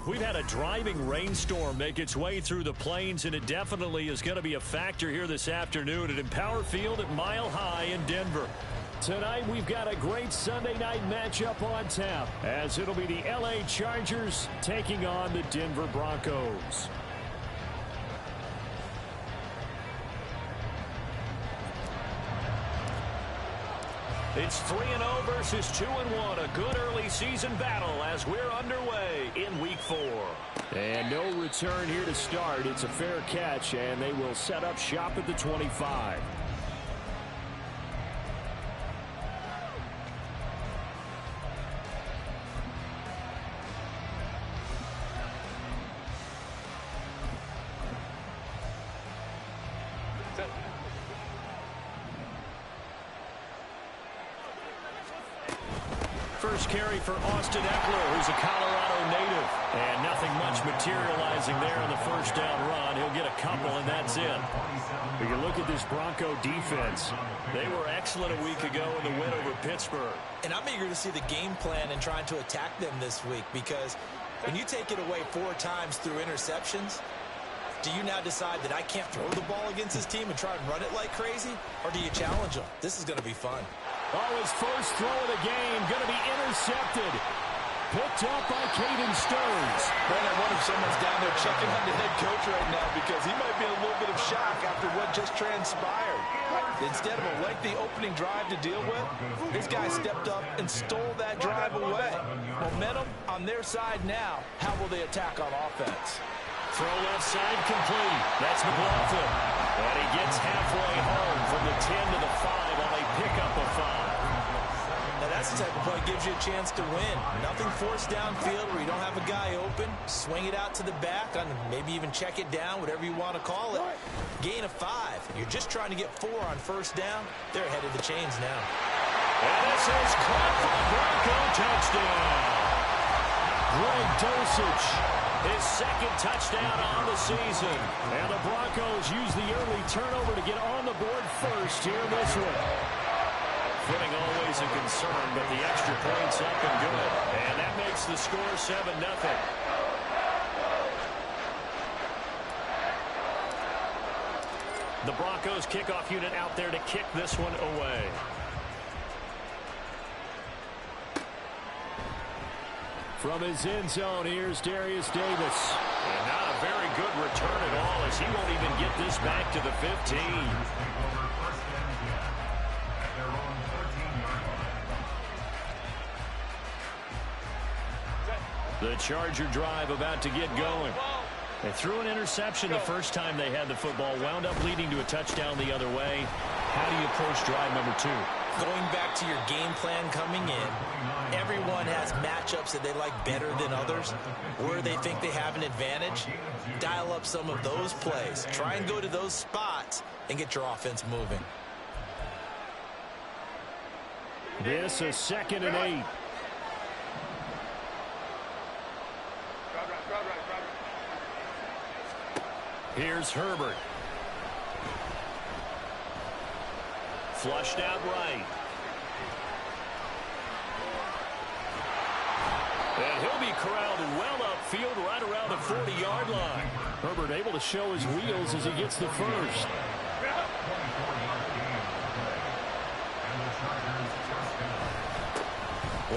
we've had a driving rainstorm make its way through the plains, and it definitely is going to be a factor here this afternoon at Empower Field at Mile High in Denver. Tonight, we've got a great Sunday night matchup on tap, as it'll be the LA Chargers taking on the Denver Broncos. It's 3-0 versus 2-1. A good early season battle as we're underway in Week 4. And no return here to start. It's a fair catch, and they will set up shop at the 25. First carry for Austin Eckler, who's a Colorado native. And nothing much materializing there on the first down run. He'll get a couple, and that's it. If you look at this Bronco defense, they were excellent a week ago in the win over Pittsburgh. And I'm eager to see the game plan and trying to attack them this week, because when you take it away 4 times through interceptions, do you now decide that I can't throw the ball against this team and try and run it like crazy? Or do you challenge them? This is going to be fun. Oh, his first throw of the game going to be intercepted. Picked up by Caden Stearns. Man, I wonder if someone's down there checking on the head coach right now, because he might be in a little bit of shock after what just transpired. Instead of a lengthy opening drive to deal with, this guy stepped up and stole that drive away. Momentum on their side now. How will they attack on offense? Throw left side complete. That's McLaughlin. And he gets halfway home from the 10 to the 5 on a pickup of 5. Now that's the type of play that gives you a chance to win. Nothing forced downfield where you don't have a guy open. Swing it out to the back, on maybe even check it down, whatever you want to call it. Gain of 5. You're just trying to get 4 on first down. They're ahead of the chains now. And this is caught for the Bronco touchdown. Greg Dulcich, his second touchdown on the season. And the Broncos use the early turnover to get on the board first here in this one. Footing always a concern, but the extra point's up and good. And that makes the score 7-0. The Broncos kickoff unit out there to kick this one away. From his end zone, here's Darius Davis. And not a very good return at all, as he won't even get this back to the 15. The Charger drive about to get going. They threw an interception the first time they had the football, wound up leading to a touchdown the other way. How do you approach drive number 2? Going back to your game plan coming in, everyone has matchups that they like better than others, where they think they have an advantage. Dial up some of those plays. Try and go to those spots and get your offense moving. This is 2nd and 8. Here's Herbert. Flushed out right. And he'll be corralled well upfield right around the 40-yard line. Herbert able to show his wheels as he gets the first.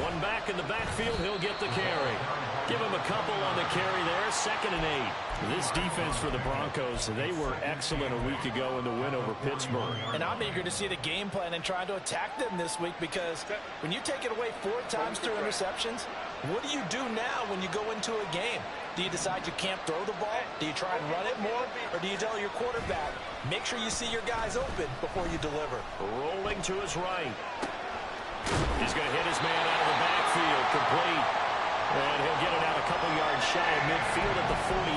One back in the backfield, he'll get the carry. Give him a couple on the carry there, 2nd and 8. This defense for the Broncos, they were excellent a week ago in the win over Pittsburgh. And I'm eager to see the game plan and trying to attack them this week, because when you take it away 4 times through interceptions, what do you do now when you go into a game? Do you decide you can't throw the ball? Do you try and run it more? Or do you tell your quarterback, make sure you see your guys open before you deliver? Rolling to his right. He's going to hit his man out of the backfield, complete. And he'll get it out a couple yards shy of midfield at the 48.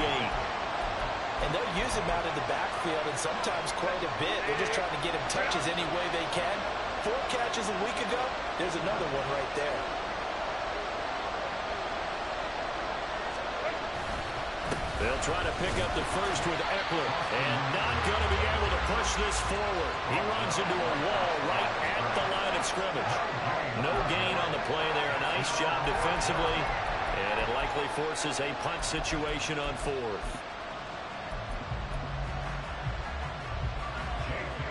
And they'll use him out of the backfield, and sometimes quite a bit. They're just trying to get him touches any way they can. 4 catches a week ago, there's another one right there. They'll try to pick up the first with Eckler, and not going to be able to push this forward. He runs into a wall right at the line of scrimmage. No gain on the play there. Nice job defensively. And it likely forces a punt situation on fourth.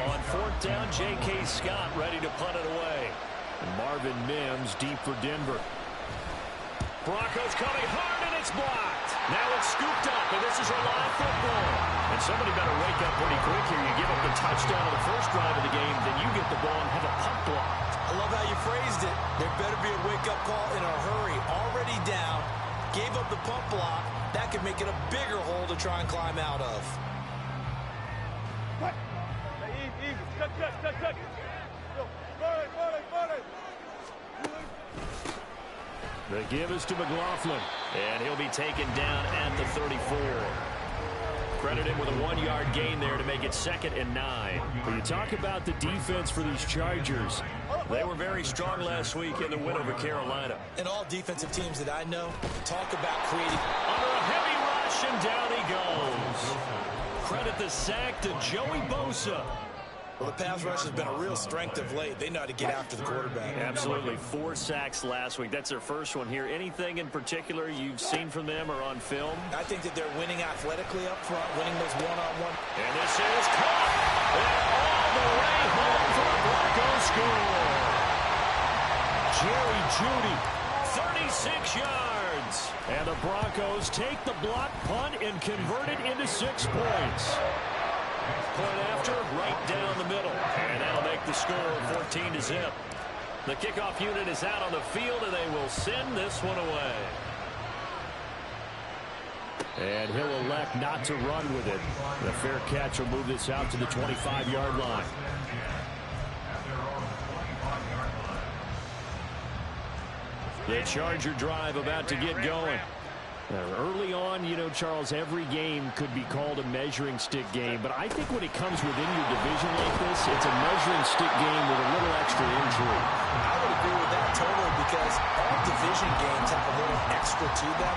On fourth down, J.K. Scott ready to punt it away. And Marvin Mims deep for Denver. Broncos coming hard, and it's blocked. Now it's scooped up, and this is a live football. And somebody better wake up pretty quick here. You give up the touchdown on the first drive of the game, then you get the ball and have a punt blocked. I love how you phrased it. There better be a wake-up call in a hurry. Already down, gave up the punt block. That could make it a bigger hole to try and climb out of. What? Easy. Cut. The give is to McLaughlin, and he'll be taken down at the 34. Credit him with a 1-yard gain there to make it 2nd and 9. When you talk about the defense for these Chargers, they were very strong last week in the win over Carolina. And all defensive teams that I know talk about creating. Under a heavy rush, and down he goes. Credit the sack to Joey Bosa. Well, the pass rush has been a real strength of late. They know how to get after the quarterback. Absolutely. 4 sacks last week. That's their first one here. Anything in particular you've seen from them or on film? I think that they're winning athletically up front, winning those one-on-one. And this is caught. And all the way home for the Broncos score. Jerry Jeudy, 36 yards. And the Broncos take the block punt and convert it into 6 points. Point after, right down the middle. And that'll make the score 14-0. The kickoff unit is out on the field, and they will send this one away. And he'll elect not to run with it. The fair catch will move this out to the 25-yard line. The Charger drive about to get going. Early on, you know, Charles, every game could be called a measuring stick game, but I think when it comes within your division like this, it's a measuring stick game with a little extra intrigue. I would agree with that totally because all division games have a little extra to them.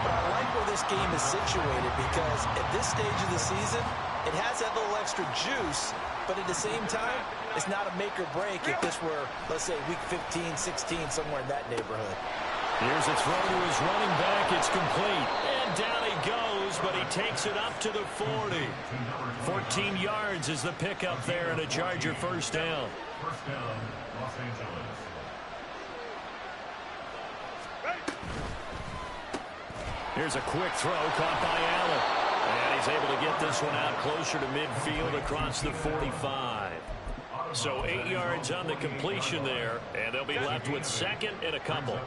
But I like where this game is situated because at this stage of the season, it has that little extra juice, but at the same time, it's not a make or break if this were, let's say, week 15, 16, somewhere in that neighborhood. Here's a throw to his running back. It's complete. And down he goes, but he takes it up to the 40. 14 yards is the pickup there and a Charger first down. First down, Los Angeles. Here's a quick throw caught by Allen. And he's able to get this one out closer to midfield across the 45. So 8 yards on the completion there, and they'll be left with 2nd and a couple.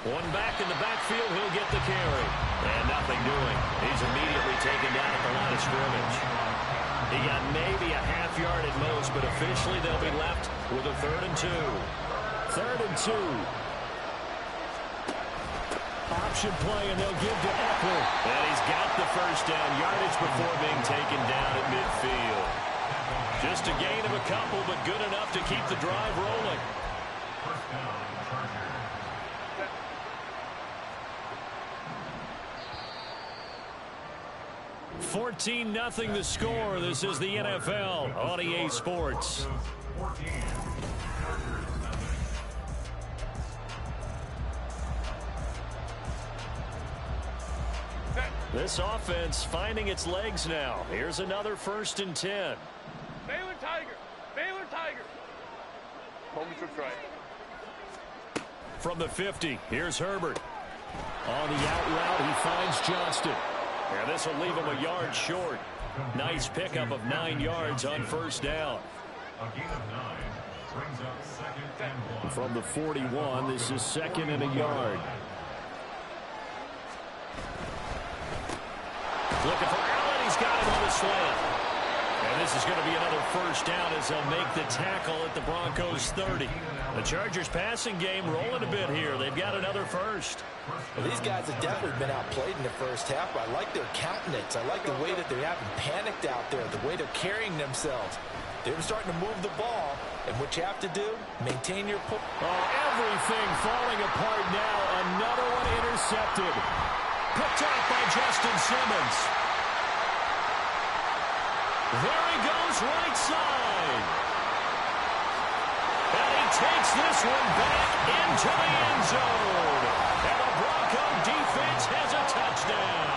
One back in the backfield, he'll get the carry. And nothing doing. He's immediately taken down at the line of scrimmage. He got maybe a half yard at most, but officially they'll be left with a 3rd and 2. 3rd and 2. Option play, and they'll give to Eckler. And he's got the first down yardage before being taken down at midfield. Just a gain of a couple, but good enough to keep the drive rolling. First down, Chargers. 14-0 the score. This is the NFL on EA Sports. 14. This offense finding its legs now. Here's another 1st and 10. Baylor Tiger. Moment to try. From the 50, here's Herbert. On the out route, he finds Johnston. And this will leave him a yard short. Nice pickup of 9 yards on first down. A gain of 9 brings up 2nd and 1. From the 41, this is 2nd and a yard. Looking for Allen. He's got him on the slant. And this is going to be another first down as they'll make the tackle at the Broncos 30. The Chargers passing game rolling a bit here. They've got another first. Well, these guys have definitely been outplayed in the first half, but I like their countenance. I like the way that they haven't panicked out there, the way they're carrying themselves. They're starting to move the ball, and what you have to do, maintain your pull. Oh, everything falling apart now. Another one intercepted. Picked up by Justin Simmons. There he goes right side. And takes this one back into the end zone. And the Bronco defense has a touchdown.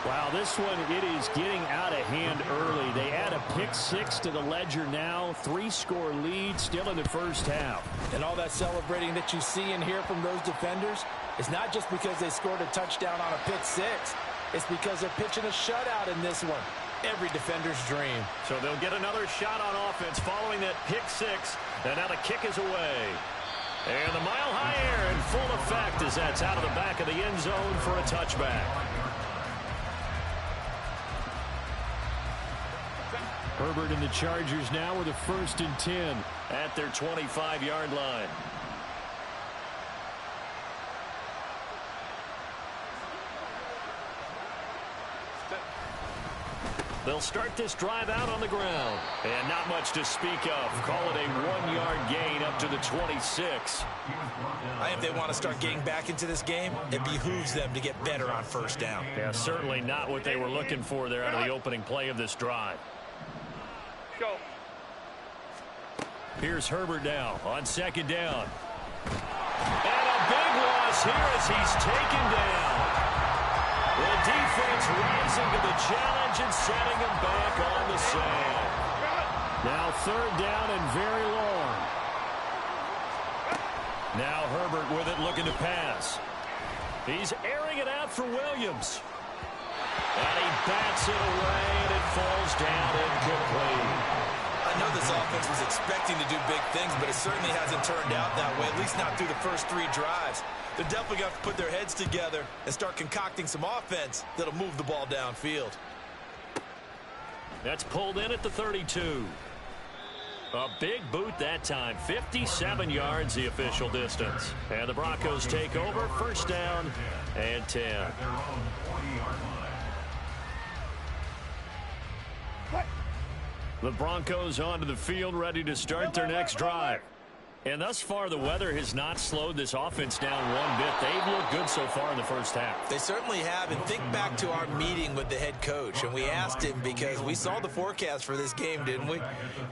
Wow, this one, it is getting out of hand early. They add a pick six to the ledger now. 3-score lead still in the first half. And all that celebrating that you see and hear from those defenders is not just because they scored a touchdown on a pick six. It's because they're pitching a shutout in this one. Every defender's dream. So they'll get another shot on offense following that pick six. And now the kick is away. And the mile-high air in full effect as that's out of the back of the end zone for a touchback. Herbert and the Chargers now with a 1st and 10 at their 25-yard line. They'll start this drive out on the ground. And not much to speak of. Call it a 1-yard gain up to the 26. I think if they want to start getting back into this game, it behooves them to get better on first down. Yeah, certainly not what they were looking for there out of the opening play of this drive. Go. Here's Herbert now on 2nd down. And a big loss here as he's taken down. The defense rising to the challenge and setting him back on the sand. Now 3rd down and very long. Now Herbert with it looking to pass. He's airing it out for Williams. And he bats it away, and it falls down incomplete. I know this offense was expecting to do big things, but it certainly hasn't turned out that way, at least not through the first 3 drives. They're definitely going to put their heads together and start concocting some offense that'll move the ball downfield. That's pulled in at the 32. A big boot that time. 57 yards the official distance. And the Broncos take over. 1st down and 10. The Broncos onto the field, ready to start their next drive. And thus far, the weather has not slowed this offense down one bit. They've looked good so far in the first half. They certainly have. And think back to our meeting with the head coach. And we asked him, because we saw the forecast for this game, didn't we?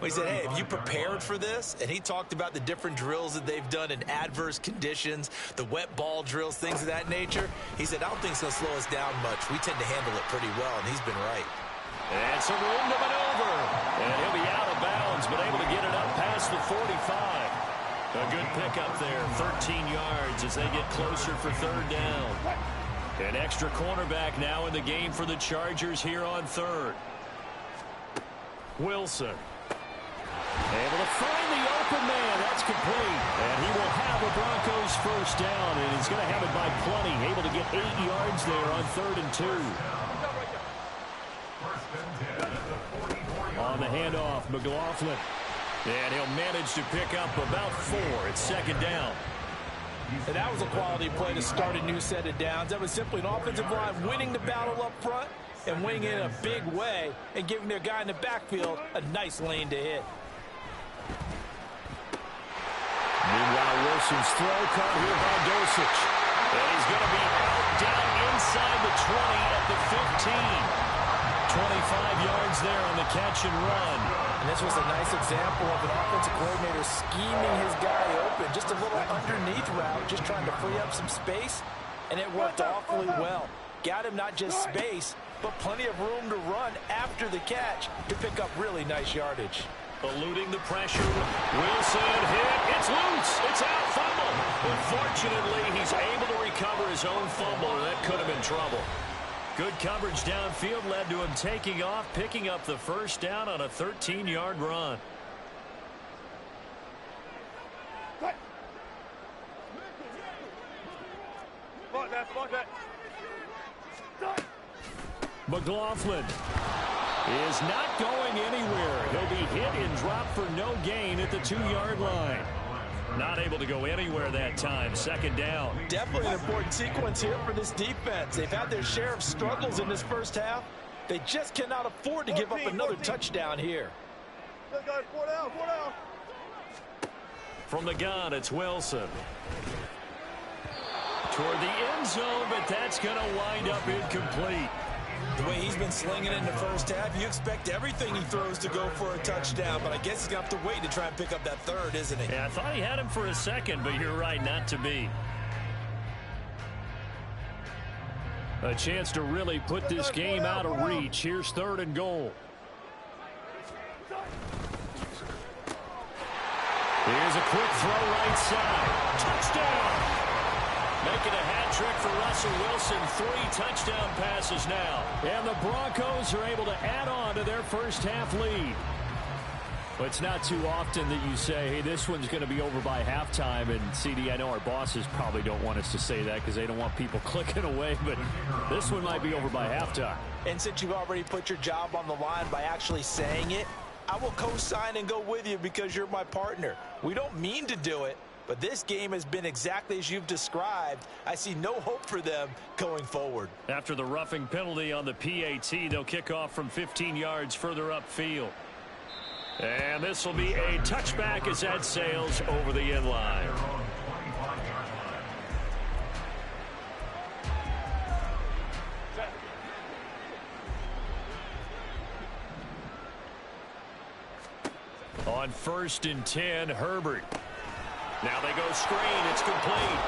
We said, hey, have you prepared for this? And he talked about the different drills that they've done in adverse conditions, the wet ball drills, things of that nature. He said, I don't think it's going to slow us down much. We tend to handle it pretty well, and he's been right. And some room to maneuver. And he'll be out of bounds, but able to get it up past the 45. A good pickup there, 13 yards as they get closer for 3rd down. An extra cornerback now in the game for the Chargers here on 3rd. Wilson. Able to find the open man. That's complete. And he will have the Broncos 1st down, and he's going to have it by plenty. Able to get 8 yards there on 3rd and 2. On the handoff, McLaughlin. And he'll manage to pick up about 4 at 2nd down. And that was a quality play to start a new set of downs. That was simply an offensive line winning the battle up front and winning it in a big way and giving their guy in the backfield a nice lane to hit. Meanwhile, Wilson's throw caught here by Dosich. And he's going to be out down inside the 20 at the 15. 25 yards there on the catch and run. And this was a nice example of an offensive coordinator scheming his guy open. Just a little underneath route, just trying to free up some space. And it worked awfully well. Got him not just space, but plenty of room to run after the catch to pick up really nice yardage. Eluding the pressure. Wilson hit. It's loose. It's out. Fumble. Unfortunately, he's able to recover his own fumble, and that could have been trouble. Good coverage downfield led to him taking off, picking up the 1st down on a 13-yard run. McLaughlin is not going anywhere. He'll be hit and dropped for no gain at the 2-yard line. Not able to go anywhere that time. 2nd down. Definitely an important sequence here for this defense. They've had their share of struggles in this first half. They just cannot afford to give up another touchdown here. From the gun, it's Wilson. Toward the end zone, but that's going to wind up incomplete. The way he's been slinging in the first half, you expect everything he throws to go for a touchdown, but I guess he's going to have to wait to try and pick up that third, isn't he? Yeah, I thought he had him for a second, but you're right, not to be. A chance to really put this game out of reach. Here's 3rd and goal. Here's a quick throw right side. Touchdown! Making a hat trick for Russell Wilson. 3 touchdown passes now. And the Broncos are able to add on to their first half lead. But it's not too often that you say, hey, this one's going to be over by halftime. And, CD, I know our bosses probably don't want us to say that because they don't want people clicking away. But this one might be over by halftime. And since you've already put your job on the line by actually saying it, I will co-sign and go with you because you're my partner. We don't mean to do it, but this game has been exactly as you've described. I see no hope for them going forward. After the roughing penalty on the PAT, they'll kick off from 15 yards further upfield. And this will be a touchback as that sails over the end line. On 1st and 10, Herbert. Now they go screen. It's complete.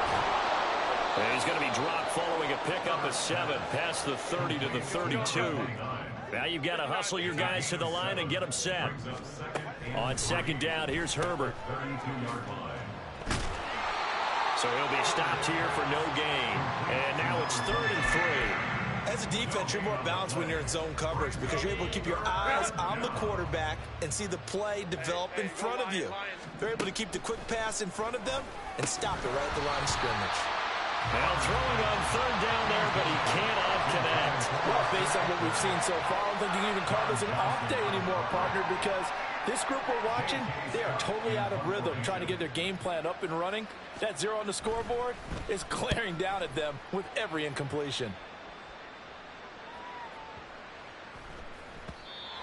And he's going to be dropped following a pickup of 7 past the 30 to the 32. Now you've got to hustle your guys to the line and get them set. On 2nd down, here's Herbert. So he'll be stopped here for no gain. And now it's 3rd and 3. As a defense, you're more balanced when you're in zone coverage because you're able to keep your eyes on the quarterback and see the play develop in front of you. They're able to keep the quick pass in front of them and stop it right at the line of scrimmage. Now throwing on 3rd down there, but he cannot connect. Well, based on what we've seen so far, I don't think you can even call this an off day anymore, partner, because this group we're watching, they are totally out of rhythm, trying to get their game plan up and running. That 0 on the scoreboard is glaring down at them with every incompletion.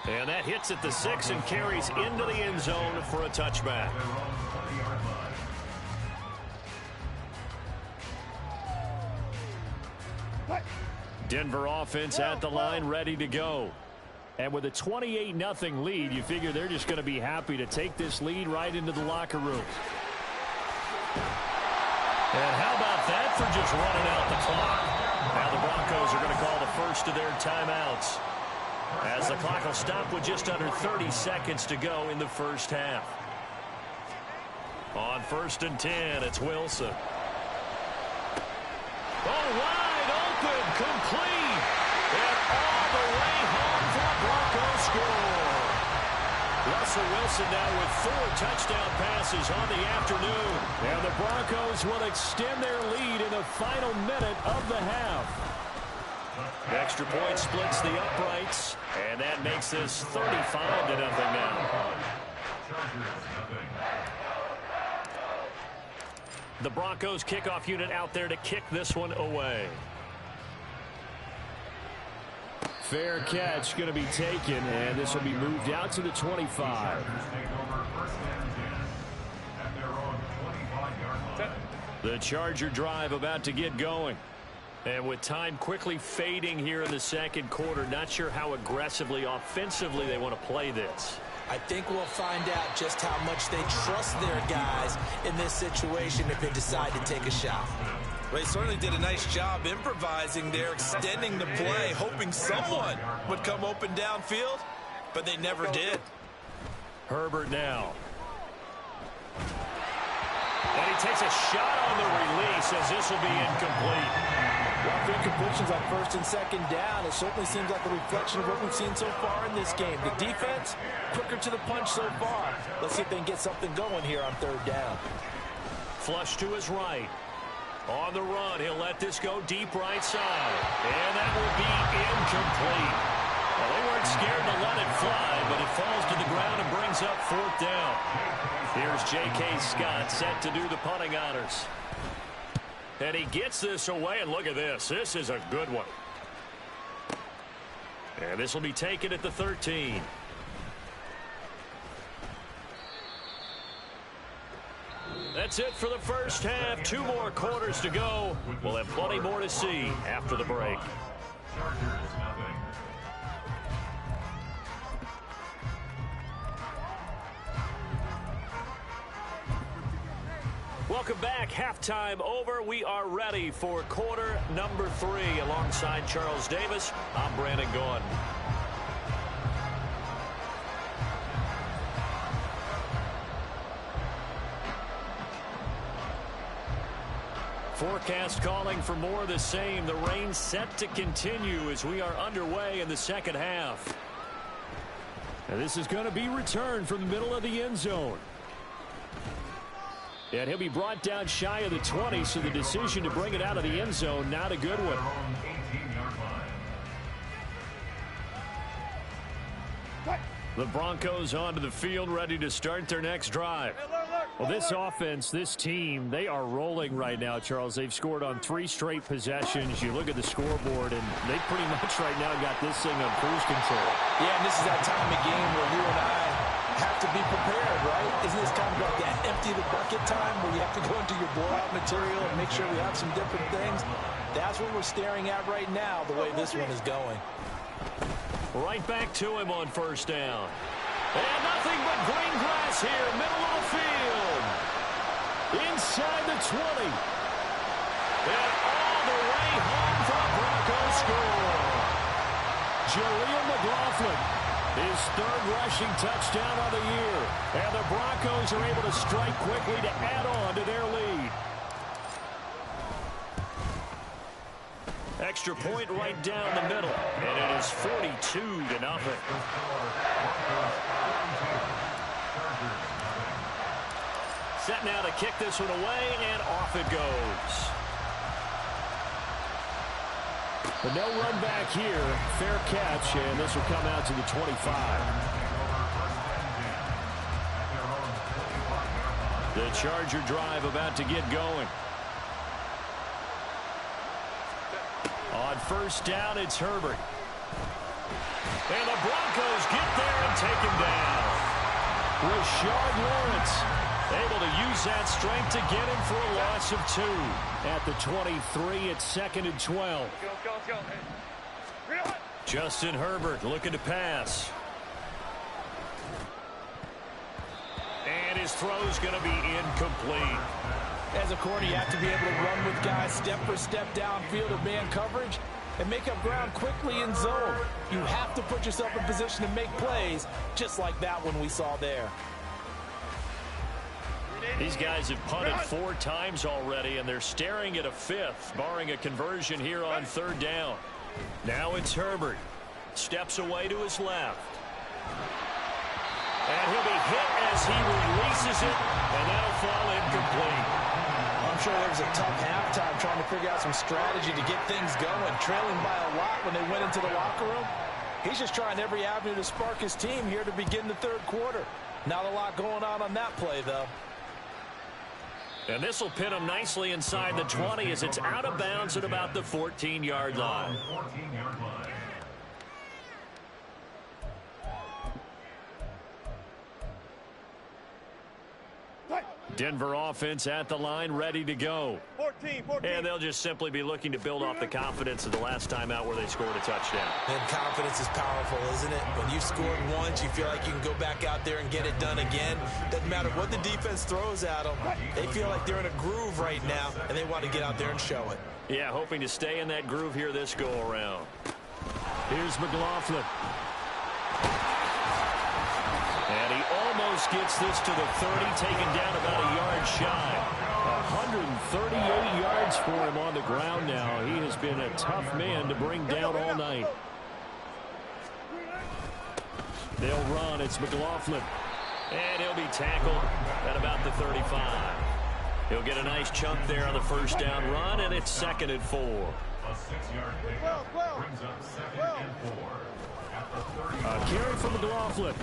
And that hits at the 6 and carries into the end zone for a touchback. Denver offense at the line, ready to go. And with a 28-0 lead, you figure they're just going to be happy to take this lead right into the locker room. And how about that for just running out the clock? Now the Broncos are going to call the first of their timeouts, as the clock will stop with just under 30 seconds to go in the first half. On 1st and 10, it's Wilson. Oh, wide open, complete. And all the way home for a Broncos score. Russell Wilson now with 4 touchdown passes on the afternoon. And the Broncos will extend their lead in the final minute of the half. Extra point splits the uprights, and that makes this 35-0 now. The Broncos kickoff unit out there to kick this one away. Fair catch going to be taken, and this will be moved out to the 25. The Charger drive about to get going. And with time quickly fading here in the second quarter, not sure how aggressively, offensively they want to play this. I think we'll find out just how much they trust their guys in this situation if they decide to take a shot. They certainly did a nice job improvising there, extending the play, hoping someone would come open downfield, but they never did. Herbert now. And he takes a shot on the release as this will be incomplete. Well, incompletions on 1st and 2nd down, it certainly seems like a reflection of what we've seen so far in this game. The defense, quicker to the punch so far. Let's see if they can get something going here on 3rd down. Flush to his right. On the run, he'll let this go deep right side. And that will be incomplete. Well, they weren't scared to let it fly, but it falls to the ground and brings up 4th down. Here's J.K. Scott set to do the punting honors. And he gets this away, and look at this. This is a good one. And this will be taken at the 13. That's it for the first half. 2 more quarters to go. We'll have plenty more to see after the break. Chargers 0. Welcome back. Halftime over. We are ready for quarter number 3. Alongside Charles Davis, I'm Brandon Gaughan. Forecast calling for more of the same. The rain set to continue as we are underway in the second half. And this is going to be returned from the middle of the end zone. And he'll be brought down shy of the 20, so the decision to bring it out of the end zone, not a good one. The Broncos onto the field, ready to start their next drive. Well, this offense, this team, they are rolling right now, Charles. They've scored on 3 straight possessions. You look at the scoreboard, and they pretty much right now got this thing on cruise control. Yeah, and this is that time of game where you and I have to be prepared, right? Isn't this kind of like that empty the bucket time where you have to go into your blowout material and make sure we have some different things? That's what we're staring at right now, the way this one is going. Right back to him on first down. And nothing but green grass here, middle of the field. Inside the 20. And all the way home for the Broncos score. Jaleel McLaughlin, his 3rd rushing touchdown of the year. And the Broncos are able to strike quickly to add on to their lead. Extra point right down the middle. And it is 42-0. Set now to kick this one away, and off it goes. But no run back here. Fair catch, and this will come out to the 25. The Charger drive about to get going. On first down, it's Herbert. And the Broncos get there and take him down. Rashard Lawrence able to use that strength to get him for a loss of 2. At the 23, it's 2nd and 12. Let's go. Hey. Justin Herbert looking to pass. And his throw's going to be incomplete. As a corner, you have to be able to run with guys step for step downfield of man coverage and make up ground quickly in zone. You have to put yourself in position to make plays, just like that one we saw there. These guys have punted 4 times already, and they're staring at a 5th, barring a conversion here on 3rd down. Now it's Herbert. Steps away to his left. And he'll be hit as he releases it, and that'll fall incomplete. I'm sure there was a tough halftime trying to figure out some strategy to get things going, trailing by a lot when they went into the locker room. He's just trying every avenue to spark his team here to begin the 3rd quarter. Not a lot going on that play, though. And this will pin him nicely inside the 20 as it's out of bounds at about the 14-yard line. Denver offense at the line, ready to go. 14. And they'll just simply be looking to build off the confidence of the last time out where they scored a touchdown. And confidence is powerful, isn't it? When you've scored once, you feel like you can go back out there and get it done again. Doesn't matter what the defense throws at them. They feel like they're in a groove right now, and they want to get out there and show it. Yeah, hoping to stay in that groove here this go-around. Here's McLaughlin. And he almost gets this to the 30, taken down about a yard shy. 138 yards for him on the ground now. He has been a tough man to bring down all night. They'll run. It's McLaughlin. And he'll be tackled at about the 35. He'll get a nice chunk there on the first down run, and it's 2nd and 4. A 6-yard pickup brings up 2nd and 4 at the 30. A carry for McLaughlin.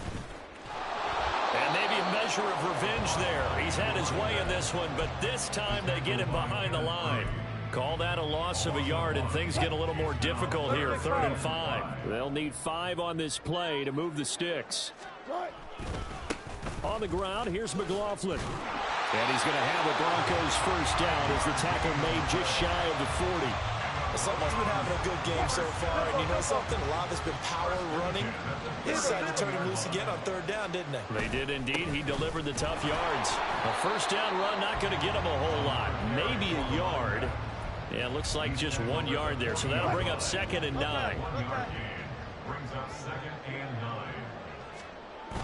And maybe a measure of revenge there. He's had his way in this one, but this time they get him behind the line. Call that a loss of a yard, and things get a little more difficult here. 3rd and 5. They'll need 5 on this play to move the sticks. On the ground, here's McLaughlin. And he's going to have the Broncos first down as the tackle made just shy of the 40. Someone's been having a good game so far, and you know something? A lot of it's been power running. They decided to turn him loose again on third down, didn't they? They did indeed. He delivered the tough yards. A first down run, not going to get him a whole lot. Maybe a yard. Yeah, it looks like just 1 yard there, so that'll bring up 2nd and 9. Brings up 2nd and 9.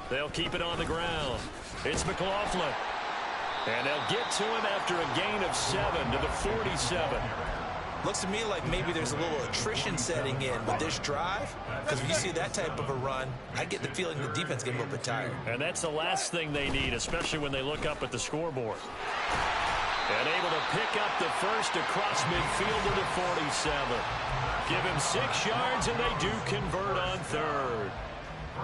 They'll keep it on the ground. It's McLaughlin. And they'll get to him after a gain of 7 to the 47. Looks to me like maybe there's a little attrition setting in with this drive, because when you see that type of a run, I get the feeling the defense getting a little bit tired. And that's the last thing they need, especially when they look up at the scoreboard. And able to pick up the first across midfield to the 47. Give him 6 yards, and they do convert on third.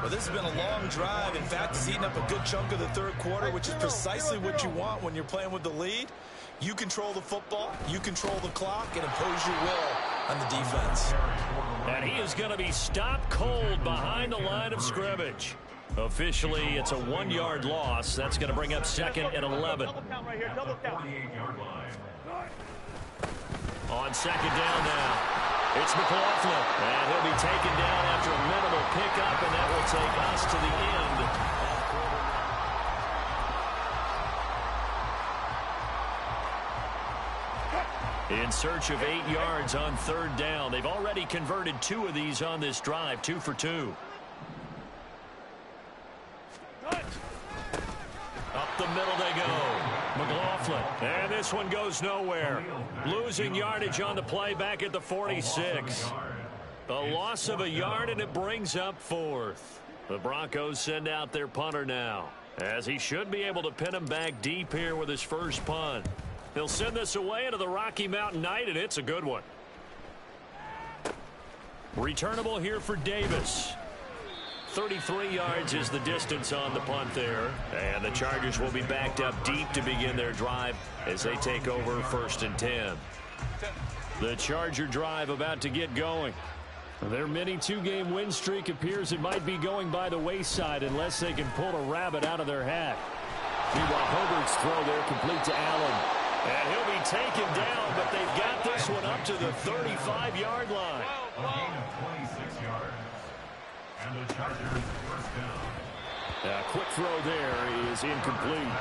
Well, this has been a long drive. In fact, it's eaten up a good chunk of the third quarter, which is precisely what you want when you're playing with the lead. You control the football, you control the clock, and impose your will on the defense. And he is going to be stopped cold behind the line of scrimmage. Officially, it's a 1-yard loss. That's going to bring up 2nd and 11. Double count right here. Double count. 48-yard line. On 2nd down now. It's McLaughlin, and he'll be taken down after a minimal pickup, and that will take us to the end. In search of 8 yards on third down. They've already converted 2 of these on this drive, 2 for 2. Up the middle they go. McLaughlin. And this one goes nowhere. Losing yardage on the play back at the 46. A loss of a yard, and it brings up 4th. The Broncos send out their punter now, as he should be able to pin him back deep here with his first punt. He'll send this away into the Rocky Mountain night, and it's a good one. Returnable here for Davis. 33 yards is the distance on the punt there. And the Chargers will be backed up deep to begin their drive as they take over 1st and 10. The Charger drive about to get going. Their mini 2-game win streak appears it might be going by the wayside unless they can pull a rabbit out of their hat. Meanwhile, Herbert's throw there complete to Allen. And he'll be taken down, but they've got this one up to the 35-yard line. A gain of 26 yards. And the Chargers first down. A quick throw there is incomplete.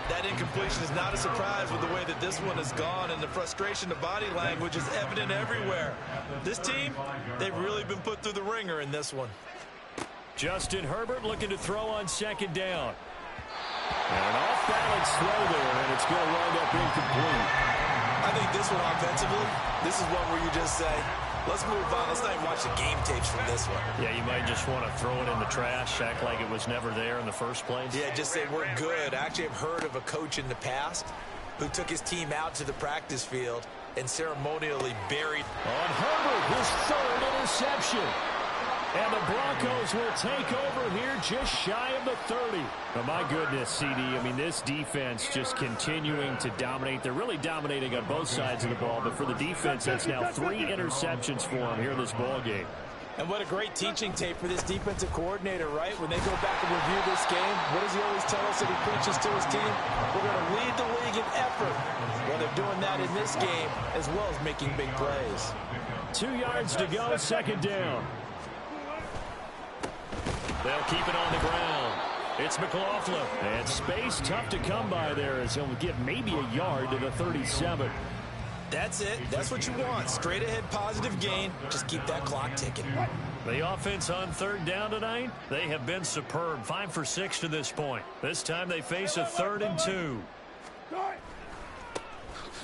That incompletion is not a surprise with the way that this one has gone, and the frustration of body language is evident everywhere. This team, they've really been put through the ringer in this one. Justin Herbert looking to throw on 2nd down. And an off-balance throw there, and it's going to wind up incomplete. I think this one offensively, this is one where you just say, let's move on. Let's not even watch the game tapes from this one. Yeah, you might just want to throw it in the trash, act like it was never there in the first place. Yeah, just say we're good. I actually have heard of a coach in the past who took his team out to the practice field and ceremonially buried. On Herbert, his 3rd interception. And the Broncos will take over here just shy of the 30. Oh, my goodness, CD. I mean, this defense just continuing to dominate. They're really dominating on both sides of the ball, but for the defense, that's now 3 interceptions for them here in this ball game. And what a great teaching tape for this defensive coordinator, right? When they go back and review this game, what does he always tell us that he preaches to his team? We're going to lead the league in effort. Well, they're doing that in this game as well as making big plays. 2 yards to go, 2nd down. They'll keep it on the ground. It's McLaughlin. And space tough to come by there as he'll get maybe a yard to the 37. That's it. That's what you want. Straight ahead positive gain. Just keep that clock ticking. The offense on 3rd down tonight, they have been superb. 5 for 6 to this point. This time they face a 3rd and 2.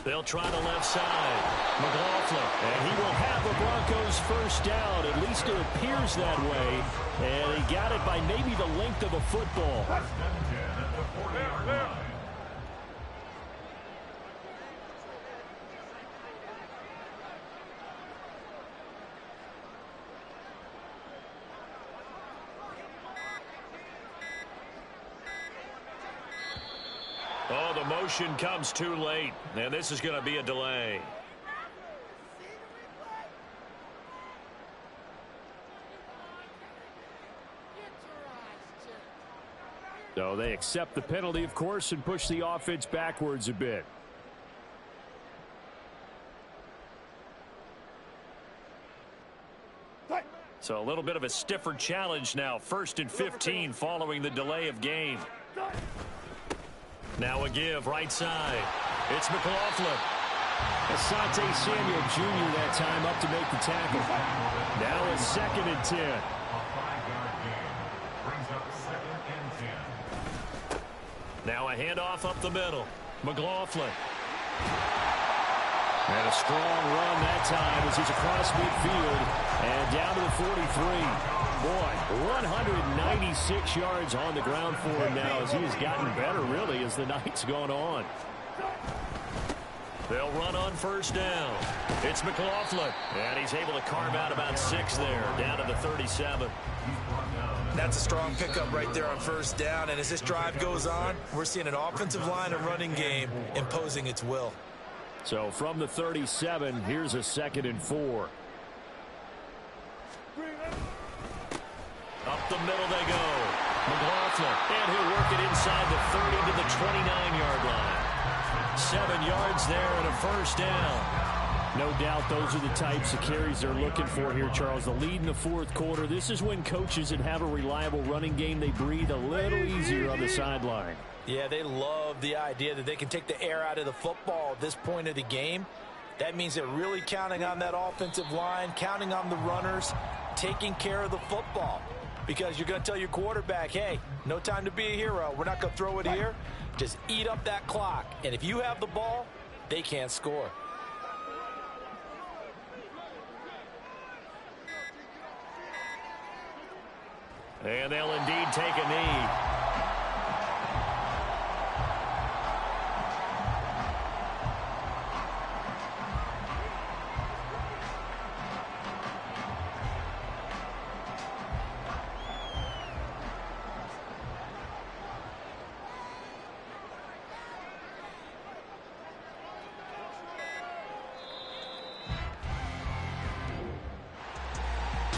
They'll try the left side. McLaughlin. And he will have the Broncos first down. At least it appears that way. And he got it by maybe the length of a football. Oh, the motion comes too late, and this is going to be a delay. So they accept the penalty, of course, and push the offense backwards a bit. So a little bit of a stiffer challenge now. 1st and 15 following the delay of game. Now a give right side. It's McLaughlin. Asante Samuel Jr. that time up to make the tackle. Now a 2nd and 10. A 5-yard gain brings up 2nd and 10. Now a handoff up the middle. McLaughlin. And a strong run that time as he's across midfield and down to the 43. Boy, 196 yards on the ground for him now as he has gotten better, really, as the night's gone on. They'll run on 1st down. It's McLaughlin. And he's able to carve out about 6 there, down to the 37. That's a strong pickup right there on 1st down. And as this drive goes on, we're seeing an offensive line and running game imposing its will. So from the 37, here's a 2nd and 4. Up the middle they go. McLaughlin. And he'll work it inside the 30 to the 29-yard line. 7 yards there and a 1st down. No doubt those are the types of carries they're looking for here, Charles. The lead in the 4th quarter. This is when coaches that have a reliable running game, they breathe a little easier on the sideline. Yeah, they love the idea that they can take the air out of the football at this point of the game. That means they're really counting on that offensive line, counting on the runners, taking care of the football. Because you're going to tell your quarterback, hey, no time to be a hero. We're not going to throw it here. Just eat up that clock. And if you have the ball, they can't score. And they'll indeed take a knee.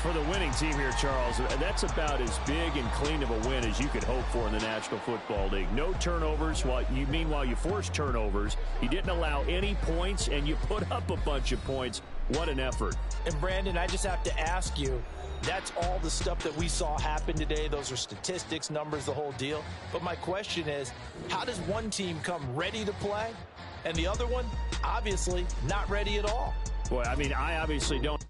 For the winning team here, Charles, that's about as big and clean of a win as you could hope for in the National Football League. No turnovers. Meanwhile, you forced turnovers. You didn't allow any points, and you put up a bunch of points. What an effort. And, Brandon, I just have to ask you, that's all the stuff that we saw happen today. Those are statistics, numbers, the whole deal. But my question is, how does one team come ready to play, and the other one, obviously, not ready at all? Boy, I mean, I obviously don't